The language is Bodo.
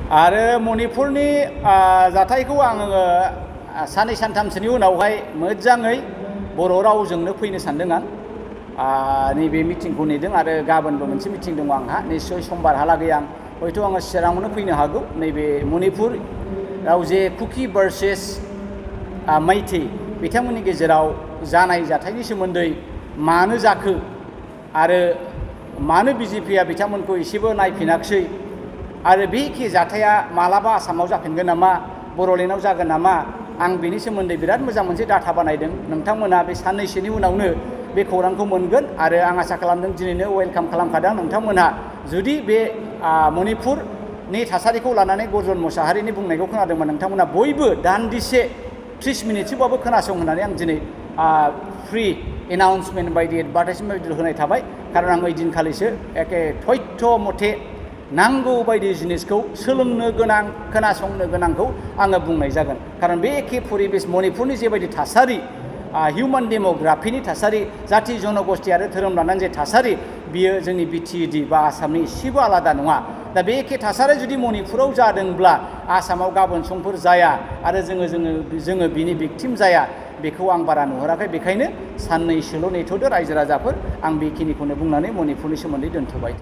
आरो मणिपुरनि जाथायखौ आङो साननै सानथामसोनि उनावहाय मोजाङै बर' रावजोंनो फैनो सानदों आं नैबे मिटिंखौ नेदों आरो गाबोनबो मोनसे मिटिं दङ आंहा निश्चय समबारहालागै आं हयथ' आङो चिराङावनो फैनो हागौ नैबे मणिपुराव जे कुकि भार्सेस मैथै बिथांमोननि गेजेराव जानाय जाथायनि सोमोन्दै मानो जाखो आरो मानो बिजेपिआ बिथांमोनखौ एसेबो नायफिनाखिसै आरो बे एखे जाथाया मालाबा आसामाव जाफिनगोन नामा बर'लेण्डआव जागोन नामा आं बेनि सोमोन्दै बिराद मोजां मोनसे डाटा बानायदों नोंथांमोना बे साननैसोनि उनावनो बे खौरांखौ मोनगोन आरो आं आसा खालामदों दिनैनो वेलकाम खालामखादों नोंथांमोनहा जुदि बे मणिपुरनि थासारिखौ लानानै गर्जन मुसाहारिनि बुंनायखौ खोनादोंमोन नोंथांमोना बयबो दान्दिसे 30 मिनिटसोबाबो खोनासं होननानै आं दिनै फ्रि एनाउन्समेन्ट बायदि एडभार्टाइजमेन्ट बायदि होनाय थाबाय खारन आं ओइदिनखालिसो एखे थयथ' मथे नांगौ बायदि जिनिसखौ सोलोंनो गोनां खोनासंनो गोनांखौ आङो बुंनाय जागोन खारन बे एखे परिबेस मणिपुरनि जेबायदि थासारि हिउमेन डेमोग्राफिनि थासारि जाथि जनगोष्ठी आरो धोरोम लानानै जे थासारि बियो जोंनि बिटिएडि बा आसामनि एसेबो आलादा नङा दा बे एखे थासारिया जुदि मणिपुराव जादोंब्ला आसामाव गाबोन समफोर जाया आरो जोङो बिनि भिक्टिम जाया बेखौ आं बारा नुहुराखै बेखायनो साननैसोल' नेथ'दो रायजो राजाफोर आं बेखिनिखौनो बुंनानै मणिपुरनि सोमोन्दै दोनथ'बाय